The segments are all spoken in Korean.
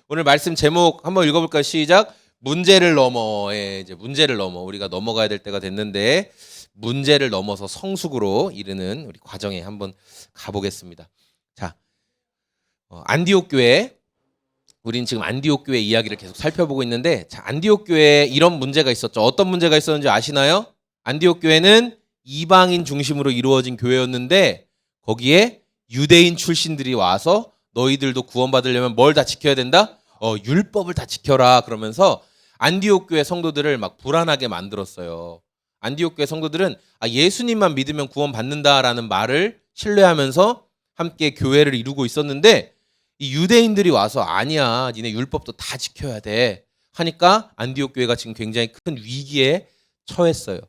오늘 말씀 제목 한번 읽어볼까요? 시작. 문제를 넘어에 이제 문제를 넘어 우리가 넘어가야 될 때가 됐는데 문제를 넘어서 성숙으로 이르는 우리 과정에 한번 가보겠습니다. 자, 안디옥 교회 우린 지금 안디옥 교회 이야기를 계속 살펴보고 있는데 자, 안디옥 교회에 이런 문제가 있었죠. 어떤 문제가 있었는지 아시나요? 안디옥 교회는 이방인 중심으로 이루어진 교회였는데 거기에 유대인 출신들이 와서 너희들도 구원받으려면 뭘 다 지켜야 된다? 율법을 다 지켜라 그러면서 안디옥 교회 성도들을 막 불안하게 만들었어요. 안디옥 교회 성도들은 예수님만 믿으면 구원받는다라는 말을 신뢰하면서 함께 교회를 이루고 있었는데 이 유대인들이 와서 아니야 니네 율법도 다 지켜야 돼 하니까 안디옥 교회가 지금 굉장히 큰 위기에 처했어요.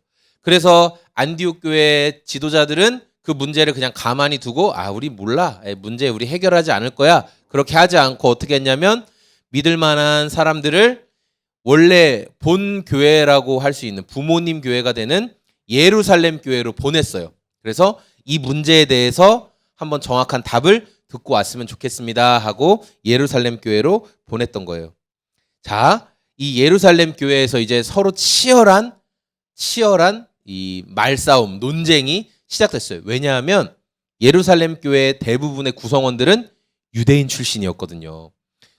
그래서 안디옥 교회 지도자들은 그 문제를 그냥 가만히 두고 우리 몰라 문제 우리 해결하지 않을 거야 그렇게 하지 않고 어떻게 했냐면 믿을 만한 사람들을 원래 본 교회라고 할 수 있는 부모님 교회가 되는 예루살렘 교회로 보냈어요. 그래서 이 문제에 대해서 한번 정확한 답을 듣고 왔으면 좋겠습니다 하고 예루살렘 교회로 보냈던 거예요. 자, 이 예루살렘 교회에서 이제 서로 치열한 이 말싸움, 논쟁이 시작됐어요. 왜냐하면 예루살렘 교회의 대부분의 구성원들은 유대인 출신이었거든요.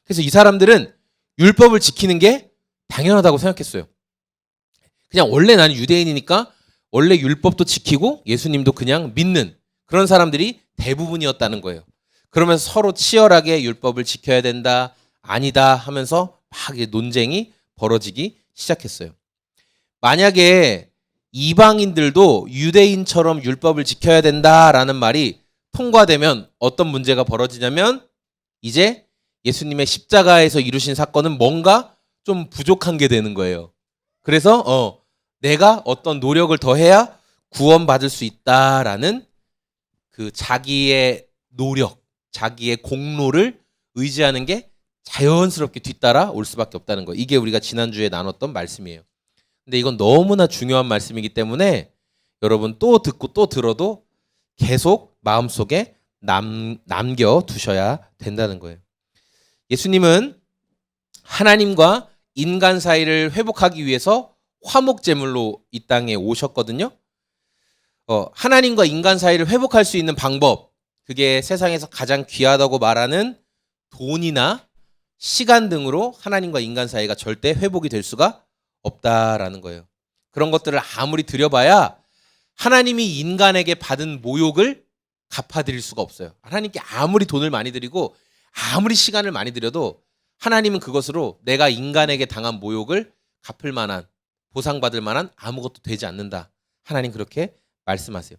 그래서 이 사람들은 율법을 지키는 게 당연하다고 생각했어요. 그냥 원래 나는 유대인이니까 원래 율법도 지키고 예수님도 그냥 믿는 그런 사람들이 대부분이었다는 거예요. 그러면서 서로 치열하게 율법을 지켜야 된다, 아니다 하면서 막 논쟁이 벌어지기 시작했어요. 만약에 이방인들도 유대인처럼 율법을 지켜야 된다라는 말이 통과되면 어떤 문제가 벌어지냐면 이제 예수님의 십자가에서 이루신 사건은 뭔가 좀 부족한 게 되는 거예요. 그래서 내가 어떤 노력을 더 해야 구원받을 수 있다라는 그 자기의 노력, 자기의 공로를 의지하는 게 자연스럽게 뒤따라 올 수밖에 없다는 거예요. 이게 우리가 지난주에 나눴던 말씀이에요. 근데 이건 너무나 중요한 말씀이기 때문에 여러분 또 듣고 또 들어도 계속 마음속에 남겨두셔야 된다는 거예요. 예수님은 하나님과 인간 사이를 회복하기 위해서 화목제물로 이 땅에 오셨거든요. 하나님과 인간 사이를 회복할 수 있는 방법, 그게 세상에서 가장 귀하다고 말하는 돈이나 시간 등으로 하나님과 인간 사이가 절대 회복이 될 수가 없다라는 거예요. 그런 것들을 아무리 들여봐야 하나님이 인간에게 받은 모욕을 갚아드릴 수가 없어요. 하나님께 아무리 돈을 많이 드리고 아무리 시간을 많이 들여도 하나님은 그것으로 내가 인간에게 당한 모욕을 갚을 만한, 보상받을 만한 아무것도 되지 않는다. 하나님 그렇게 말씀하세요.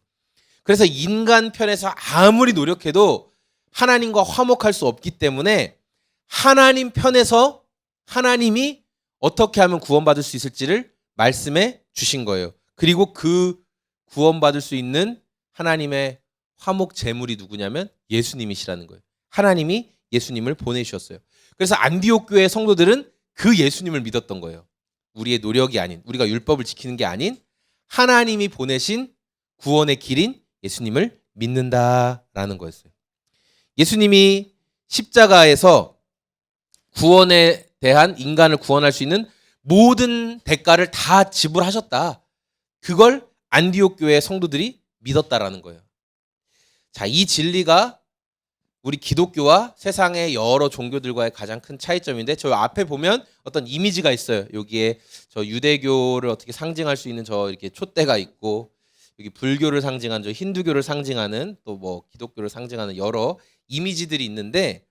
그래서 인간 편에서 아무리 노력해도 하나님과 화목할 수 없기 때문에 하나님 편에서 하나님이 어떻게 하면 구원받을 수 있을지를 말씀해 주신 거예요. 그리고 그 구원받을 수 있는 하나님의 화목 제물이 누구냐면 예수님이시라는 거예요. 하나님이 예수님을 보내주셨어요. 그래서 안디옥 교회 성도들은 그 예수님을 믿었던 거예요. 우리의 노력이 아닌, 우리가 율법을 지키는 게 아닌 하나님이 보내신 구원의 길인 예수님을 믿는다라는 거였어요. 예수님이 십자가에서 구원에 대한 인간을 구원할 수 있는 모든 대가를 다 지불하셨다. 그걸 안디옥 교회 성도들이 믿었다라는 거예요. 자, 이 진리가 우리 기독교와 세상의 여러 종교들과의 가장 큰 차이점인데 저 앞에 보면 어떤 이미지가 있어요. 여기에 저 유대교를 어떻게 상징할 수 있는 저 이렇게 촛대가 있고 여기 불교를 상징하는 저 힌두교를 상징하는 또 뭐 기독교를 상징하는 여러 이미지들이 있는데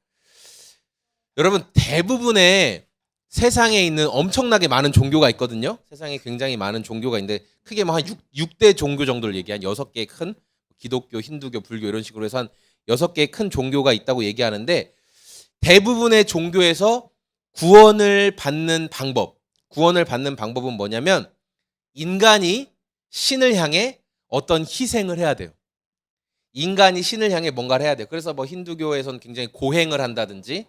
여러분 대부분의 세상에 있는 엄청나게 많은 종교가 있거든요. 세상에 굉장히 많은 종교가 있는데 크게 뭐 한 6대 종교 정도를 얘기한 6개의 큰 기독교, 힌두교, 불교 이런 식으로 해서 한 6개의 큰 종교가 있다고 얘기하는데 대부분의 종교에서 구원을 받는 방법은 뭐냐면 인간이 신을 향해 어떤 희생을 해야 돼요. 인간이 신을 향해 뭔가를 해야 돼요. 그래서 뭐 힌두교에서는 굉장히 고행을 한다든지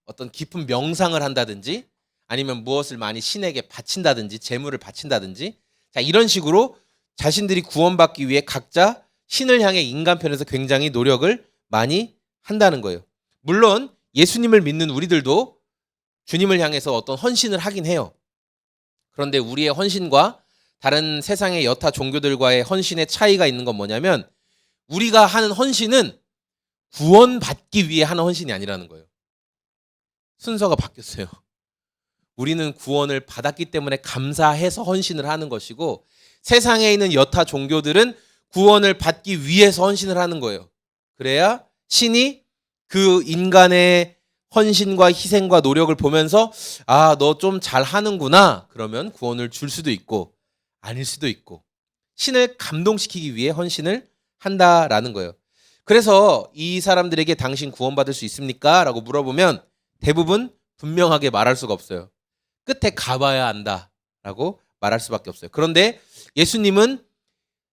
어떤 깊은 명상을 한다든지 아니면 무엇을 많이 신에게 바친다든지 재물을 바친다든지 자 이런 식으로 자신들이 구원받기 위해 각자 신을 향해 인간 편에서 굉장히 노력을 많이 한다는 거예요. 물론 예수님을 믿는 우리들도 주님을 향해서 어떤 헌신을 하긴 해요. 그런데 우리의 헌신과 다른 세상의 여타 종교들과의 헌신의 차이가 있는 건 뭐냐면 우리가 하는 헌신은 구원받기 위해 하는 헌신이 아니라는 거예요. 순서가 바뀌었어요. 우리는 구원을 받았기 때문에 감사해서 헌신을 하는 것이고 세상에 있는 여타 종교들은 구원을 받기 위해서 헌신을 하는 거예요. 그래야 신이 그 인간의 헌신과 희생과 노력을 보면서 아, 너 좀 잘하는구나. 그러면 구원을 줄 수도 있고 아닐 수도 있고 신을 감동시키기 위해 헌신을 한다라는 거예요. 그래서 이 사람들에게 당신 구원받을 수 있습니까? 라고 물어보면 대부분 분명하게 말할 수가 없어요. 끝에 가봐야 안다라고 말할 수밖에 없어요. 그런데 예수님은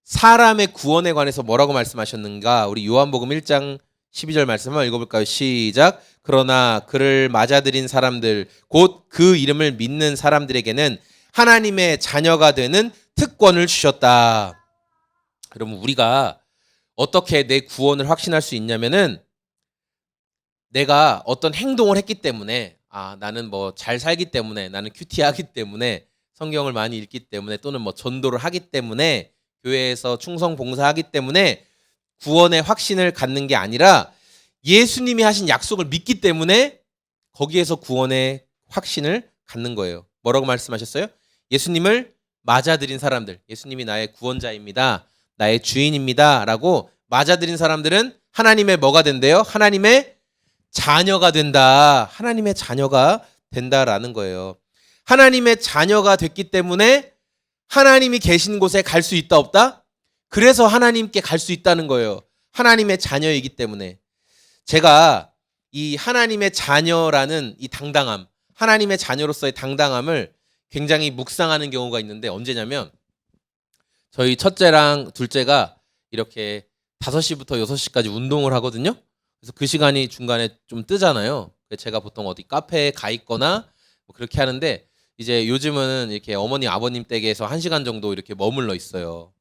사람의 구원에 관해서 뭐라고 말씀하셨는가? 우리 요한복음 1장 12절 말씀 한번 읽어볼까요? 시작. 그러나 그를 맞아들인 사람들 곧 그 이름을 믿는 사람들에게는 하나님의 자녀가 되는 특권을 주셨다. 그러면 우리가 어떻게 내 구원을 확신할 수 있냐면은 내가 어떤 행동을 했기 때문에 나는 뭐 잘 살기 때문에 나는 큐티하기 때문에 성경을 많이 읽기 때문에 또는 뭐 전도를 하기 때문에 교회에서 충성 봉사하기 때문에 구원의 확신을 갖는 게 아니라 예수님이 하신 약속을 믿기 때문에 거기에서 구원의 확신을 갖는 거예요. 뭐라고 말씀하셨어요? 예수님을 맞아들인 사람들, 예수님이 나의 구원자입니다. 나의 주인입니다. 라고 맞아들인 사람들은 하나님의 뭐가 된대요? 하나님의 자녀가 된다. 하나님의 자녀가 된다라는 거예요. 하나님의 자녀가 됐기 때문에 하나님이 계신 곳에 갈 수 있다 없다? 그래서 하나님께 갈 수 있다는 거예요. 하나님의 자녀이기 때문에. 제가 이 하나님의 자녀라는 이 당당함, 하나님의 자녀로서의 당당함을 굉장히 묵상하는 경우가 있는데 언제냐면 저희 첫째랑 둘째가 이렇게 5시부터 6시까지 운동을 하거든요. 그래서 그 시간이 중간에 좀 뜨잖아요. 제가 보통 어디 카페에 가 있거나 뭐 그렇게 하는데 이제 요즘은 이렇게 어머니 아버님 댁에서 1시간 정도 이렇게 머물러 있어요.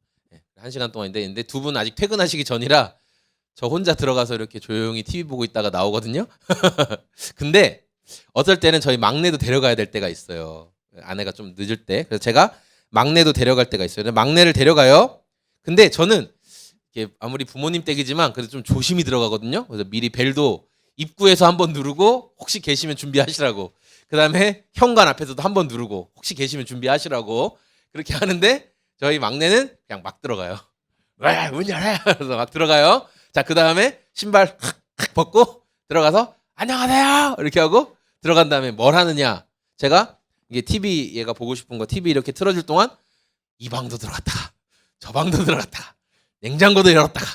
1시간 동안인데 근데 두 분 아직 퇴근하시기 전이라 저 혼자 들어가서 이렇게 조용히 TV 보고 있다가 나오거든요. 근데 어떨 때는 저희 막내도 데려가야 될 때가 있어요. 아내가 좀 늦을 때. 그래서 제가 막내도 데려갈 때가 있어요. 막내를 데려가요. 근데 저는 이게 아무리 부모님 댁이지만 그래도 좀 조심히 들어가거든요. 그래서 미리 벨도 입구에서 한번 누르고 혹시 계시면 준비하시라고. 그다음에 현관 앞에서도 한번 누르고 혹시 계시면 준비하시라고 그렇게 하는데 저희 막내는 그냥 막 들어가요. 왜 문 열어? 그래서 막 들어가요. 자, 그다음에 신발 확 벗고 들어가서 안녕하세요 이렇게 하고 들어간 다음에 뭘 하느냐? 제가 이게 TV 얘가 보고 싶은 거 TV 이렇게 틀어줄 동안 이 방도 들어갔다가 저 방도 들어갔다가 냉장고도 열었다가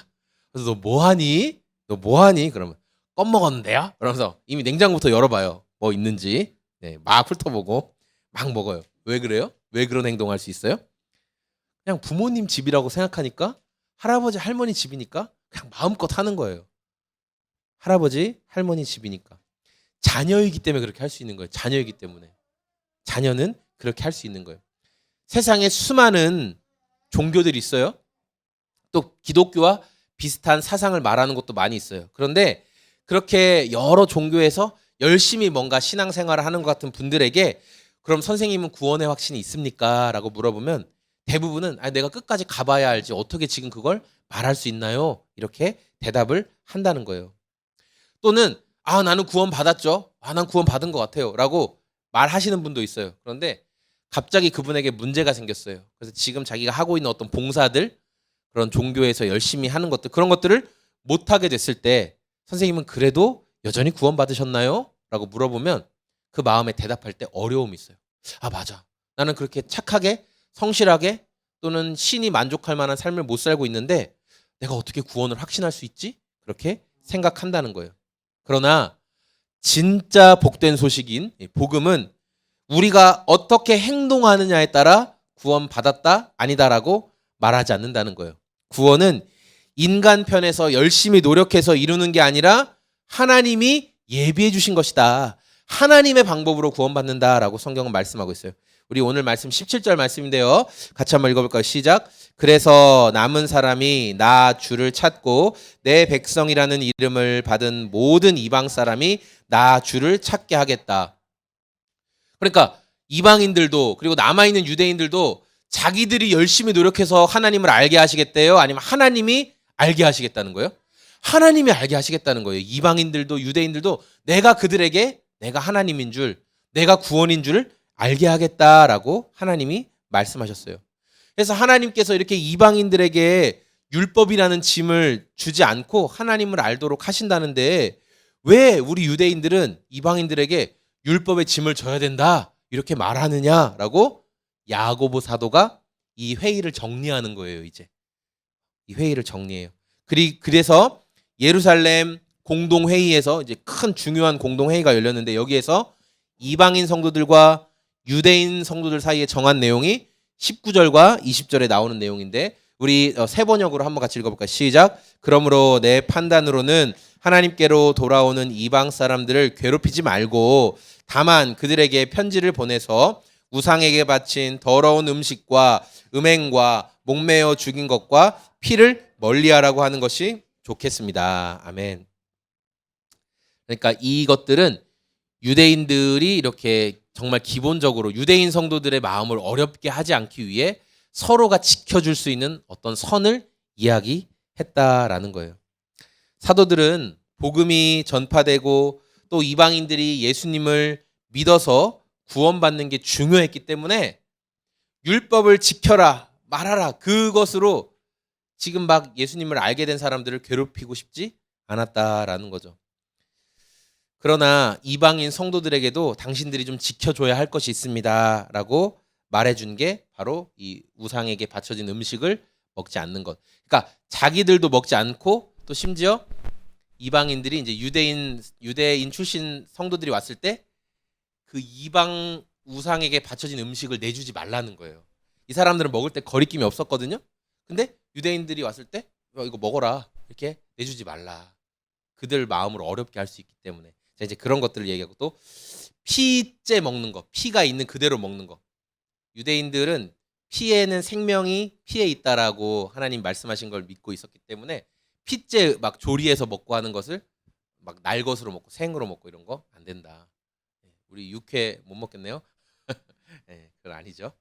그래서 너 뭐하니? 너 뭐하니? 그러면 껌 먹었는데요? 그러면서 이미 냉장고부터 열어봐요. 뭐 있는지. 네, 막 훑어보고 막 먹어요. 왜 그래요? 왜 그런 행동할 수 있어요? 그냥 부모님 집이라고 생각하니까 할아버지 할머니 집이니까 그냥 마음껏 하는 거예요. 할아버지 할머니 집이니까. 자녀이기 때문에 그렇게 할 수 있는 거예요. 자녀이기 때문에. 자녀는 그렇게 할 수 있는 거예요. 세상에 수많은 종교들이 있어요. 또 기독교와 비슷한 사상을 말하는 것도 많이 있어요. 그런데 그렇게 여러 종교에서 열심히 뭔가 신앙생활을 하는 것 같은 분들에게 그럼 선생님은 구원의 확신이 있습니까? 라고 물어보면 대부분은 내가 끝까지 가봐야 알지 어떻게 지금 그걸 말할 수 있나요? 이렇게 대답을 한다는 거예요. 또는 나는 구원 받았죠. 난 구원 받은 것 같아요. 라고 말하시는 분도 있어요. 그런데 갑자기 그분에게 문제가 생겼어요. 그래서 지금 자기가 하고 있는 어떤 봉사들 그런 종교에서 열심히 하는 것들 그런 것들을 못하게 됐을 때 선생님은 그래도 여전히 구원 받으셨나요? 라고 물어보면 그 마음에 대답할 때 어려움이 있어요. 맞아. 나는 그렇게 착하게 성실하게 또는 신이 만족할 만한 삶을 못 살고 있는데 내가 어떻게 구원을 확신할 수 있지? 그렇게 생각한다는 거예요. 그러나 진짜 복된 소식인 복음은 우리가 어떻게 행동하느냐에 따라 구원 받았다 아니다라고 말하지 않는다는 거예요. 구원은 인간 편에서 열심히 노력해서 이루는 게 아니라 하나님이 예비해 주신 것이다. 하나님의 방법으로 구원받는다라고 성경은 말씀하고 있어요. 우리 오늘 말씀 17절 말씀인데요. 같이 한번 읽어볼까요? 시작. 그래서 남은 사람이 나 주를 찾고 내 백성이라는 이름을 받은 모든 이방 사람이 나 주를 찾게 하겠다. 그러니까 이방인들도 그리고 남아있는 유대인들도 자기들이 열심히 노력해서 하나님을 알게 하시겠대요? 아니면 하나님이 알게 하시겠다는 거예요? 하나님이 알게 하시겠다는 거예요. 이방인들도 유대인들도 내가 하나님인 줄, 내가 구원인 줄 알게 하겠다라고 하나님이 말씀하셨어요. 그래서 하나님께서 이렇게 이방인들에게 율법이라는 짐을 주지 않고 하나님을 알도록 하신다는데 왜 우리 유대인들은 이방인들에게 율법의 짐을 져야 된다 이렇게 말하느냐라고 야고보 사도가 이 회의를 정리하는 거예요. 이제 이 회의를 정리해요. 그래서 예루살렘 공동회의에서 이제 큰 중요한 공동회의가 열렸는데 여기에서 이방인 성도들과 유대인 성도들 사이에 정한 내용이 19절과 20절에 나오는 내용인데 우리 세 번역으로 한번 같이 읽어볼까요? 시작. 그러므로 내 판단으로는 하나님께로 돌아오는 이방 사람들을 괴롭히지 말고 다만 그들에게 편지를 보내서 우상에게 바친 더러운 음식과 음행과 목매어 죽인 것과 피를 멀리하라고 하는 것이 좋겠습니다. 아멘. 그러니까 이것들은 유대인들이 이렇게 정말 기본적으로 유대인 성도들의 마음을 어렵게 하지 않기 위해 서로가 지켜줄 수 있는 어떤 선을 이야기했다라는 거예요. 사도들은 복음이 전파되고 또 이방인들이 예수님을 믿어서 구원받는 게 중요했기 때문에 율법을 지켜라 말하라 그것으로 지금 막 예수님을 알게 된 사람들을 괴롭히고 싶지 않았다라는 거죠. 그러나 이방인 성도들에게도 당신들이 좀 지켜줘야 할 것이 있습니다 라고 말해준 게 바로 이 우상에게 바쳐진 음식을 먹지 않는 것. 그러니까 자기들도 먹지 않고 또 심지어 이방인들이 이제 유대인 출신 성도들이 왔을 때 그 이방 우상에게 바쳐진 음식을 내주지 말라는 거예요. 이 사람들은 먹을 때 거리낌이 없었거든요. 근데 유대인들이 왔을 때 이거 먹어라 이렇게 내주지 말라. 그들 마음을 어렵게 할 수 있기 때문에. 자, 이제 그런 것들을 얘기하고 또 피째 먹는 거, 피가 있는 그대로 먹는 거. 유대인들은 피에는 생명이 피에 있다라고 하나님 말씀하신 걸 믿고 있었기 때문에 피째 막 조리해서 먹고 하는 것을 막 날 것으로 먹고 생으로 먹고 이런 거 안 된다. 우리 육회 못 먹겠네요. 네, 그건 아니죠.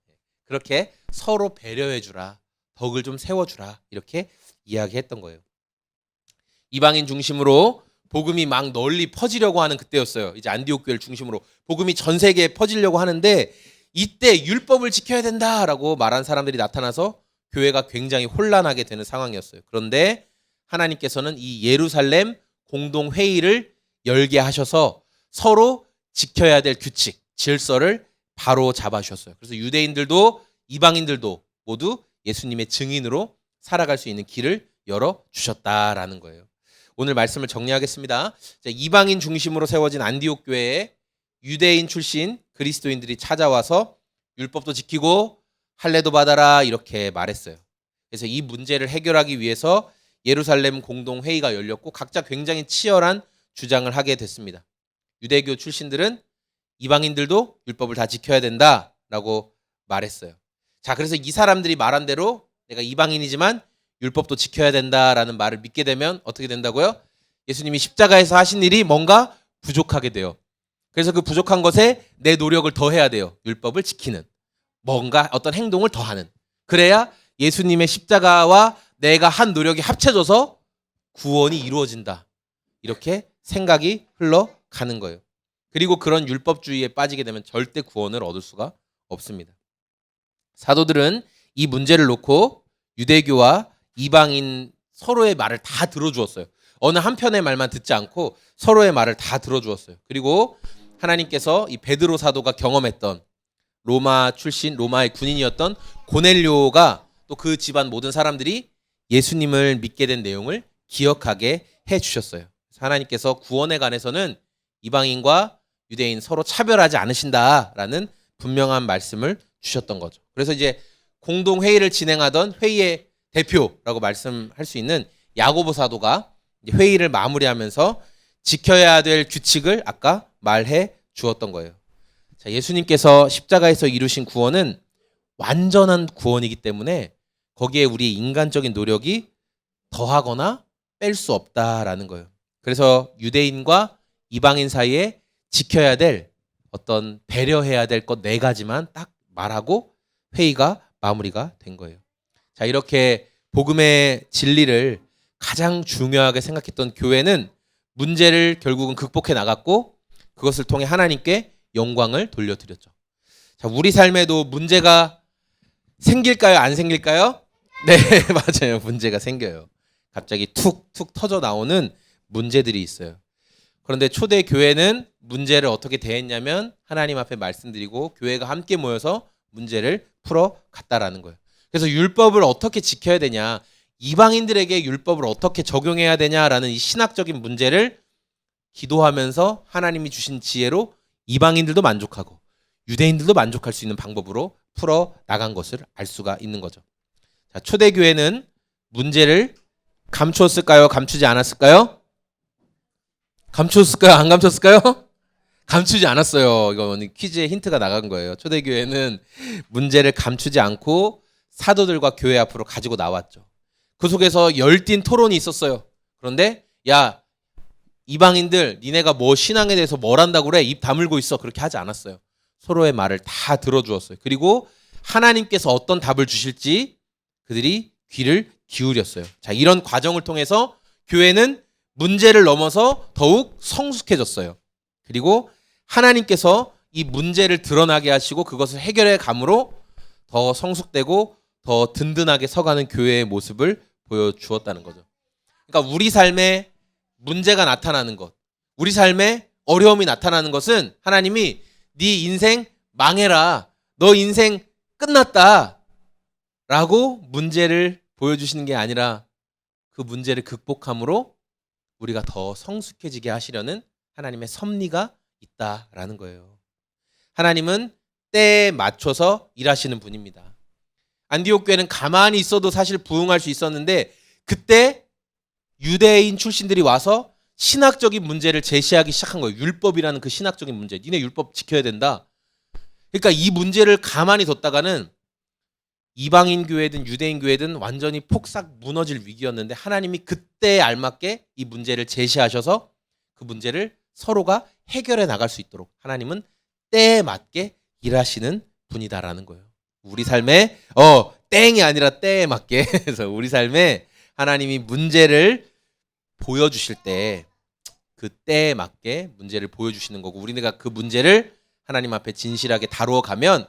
그렇게 서로 배려해 주라. 덕을 좀 세워 주라. 이렇게 이야기했던 거예요. 이방인 중심으로 복음이 막 널리 퍼지려고 하는 그때였어요. 이제 안디옥 교회를 중심으로 복음이 전 세계에 퍼지려고 하는데 이때 율법을 지켜야 된다라고 말한 사람들이 나타나서 교회가 굉장히 혼란하게 되는 상황이었어요. 그런데 하나님께서는 이 예루살렘 공동회의를 열게 하셔서 서로 지켜야 될 규칙, 질서를 바로 잡아주셨어요. 그래서 유대인들도 이방인들도 모두 예수님의 증인으로 살아갈 수 있는 길을 열어주셨다라는 거예요. 오늘 말씀을 정리하겠습니다. 이방인 중심으로 세워진 안디옥 교회에 유대인 출신 그리스도인들이 찾아와서 율법도 지키고 할례도 받아라 이렇게 말했어요. 그래서 이 문제를 해결하기 위해서 예루살렘 공동회의가 열렸고 각자 굉장히 치열한 주장을 하게 됐습니다. 유대교 출신들은 이방인들도 율법을 다 지켜야 된다라고 말했어요. 자, 그래서 이 사람들이 말한 대로 내가 이방인이지만 율법도 지켜야 된다라는 말을 믿게 되면 어떻게 된다고요? 예수님이 십자가에서 하신 일이 뭔가 부족하게 돼요. 그래서 그 부족한 것에 내 노력을 더해야 돼요. 율법을 지키는. 뭔가 어떤 행동을 더하는. 그래야 예수님의 십자가와 내가 한 노력이 합쳐져서 구원이 이루어진다. 이렇게 생각이 흘러가는 거예요. 그리고 그런 율법주의에 빠지게 되면 절대 구원을 얻을 수가 없습니다. 사도들은 이 문제를 놓고 유대교와 이방인 서로의 말을 다 들어주었어요. 어느 한편의 말만 듣지 않고 서로의 말을 다 들어주었어요. 그리고 하나님께서 이 베드로 사도가 경험했던 로마 출신 로마의 군인이었던 고넬료가 또 그 집안 모든 사람들이 예수님을 믿게 된 내용을 기억하게 해주셨어요. 하나님께서 구원에 관해서는 이방인과 유대인 서로 차별하지 않으신다라는 분명한 말씀을 주셨던 거죠. 그래서 이제 공동회의를 진행하던 회의의 대표라고 말씀할 수 있는 야고보 사도가 회의를 마무리하면서 지켜야 될 규칙을 아까 말해 주었던 거예요. 자, 예수님께서 십자가에서 이루신 구원은 완전한 구원이기 때문에 거기에 우리의 인간적인 노력이 더하거나 뺄 수 없다라는 거예요. 그래서 유대인과 이방인 사이에 지켜야 될 어떤 배려해야 될 것 4가지만 딱 말하고 회의가 마무리가 된 거예요. 자, 이렇게 복음의 진리를 가장 중요하게 생각했던 교회는 문제를 결국은 극복해 나갔고 그것을 통해 하나님께 영광을 돌려드렸죠. 자, 우리 삶에도 문제가 생길까요? 안 생길까요? 네, 맞아요. 문제가 생겨요. 갑자기 툭툭 터져 나오는 문제들이 있어요. 그런데 초대 교회는 문제를 어떻게 대했냐면 하나님 앞에 말씀드리고 교회가 함께 모여서 문제를 풀어 갔다라는 거예요. 그래서 율법을 어떻게 지켜야 되냐, 이방인들에게 율법을 어떻게 적용해야 되냐라는 이 신학적인 문제를 기도하면서 하나님이 주신 지혜로 이방인들도 만족하고 유대인들도 만족할 수 있는 방법으로 풀어 나간 것을 알 수가 있는 거죠. 자, 초대교회는 문제를 감추었을까요? 감추지 않았을까요? 감추었을까요? 안 감췄을까요? 감추지 않았어요. 이거 퀴즈에 힌트가 나간 거예요. 초대교회는 문제를 감추지 않고 사도들과 교회 앞으로 가지고 나왔죠. 그 속에서 열띤 토론이 있었어요. 그런데 야, 이방인들 니네가 뭐 신앙에 대해서 뭘 한다고 그래? 입 다물고 있어. 그렇게 하지 않았어요. 서로의 말을 다 들어주었어요. 그리고 하나님께서 어떤 답을 주실지 그들이 귀를 기울였어요. 자, 이런 과정을 통해서 교회는 문제를 넘어서 더욱 성숙해졌어요. 그리고 하나님께서 이 문제를 드러나게 하시고 그것을 해결해 감으로 더 성숙되고 더 든든하게 서가는 교회의 모습을 보여주었다는 거죠. 그러니까 우리 삶에 문제가 나타나는 것, 우리 삶에 어려움이 나타나는 것은 하나님이 네 인생 망해라, 너 인생 끝났다 라고 문제를 보여주시는 게 아니라 그 문제를 극복함으로 우리가 더 성숙해지게 하시려는 하나님의 섭리가 있다라는 거예요. 하나님은 때에 맞춰서 일하시는 분입니다. 안디옥 교회는 가만히 있어도 사실 부흥할 수 있었는데 그때 유대인 출신들이 와서 신학적인 문제를 제시하기 시작한 거예요. 율법이라는 그 신학적인 문제. 니네 율법 지켜야 된다. 그러니까 이 문제를 가만히 뒀다가는 이방인 교회든 유대인 교회든 완전히 폭삭 무너질 위기였는데 하나님이 그때에 알맞게 이 문제를 제시하셔서 그 문제를 서로가 해결해 나갈 수 있도록 하나님은 때에 맞게 일하시는 분이다라는 거예요. 우리 삶에 땡이 아니라 때에 맞게 그래서 우리 삶에 하나님이 문제를 보여주실 때 그 때에 맞게 문제를 보여주시는 거고 우리가 그 문제를 하나님 앞에 진실하게 다루어 가면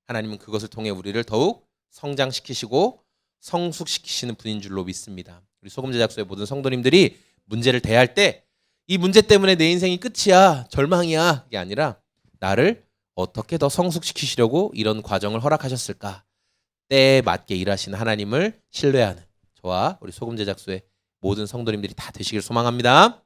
하나님은 그것을 통해 우리를 더욱 성장시키시고 성숙시키시는 분인 줄로 믿습니다. 우리 소금제작소의 모든 성도님들이 문제를 대할 때 이 문제 때문에 내 인생이 끝이야, 절망이야 이게 아니라 나를 어떻게 더 성숙시키시려고 이런 과정을 허락하셨을까? 때에 맞게 일하시는 하나님을 신뢰하는 저와 우리 소금제작소의 모든 성도님들이 다 되시길 소망합니다.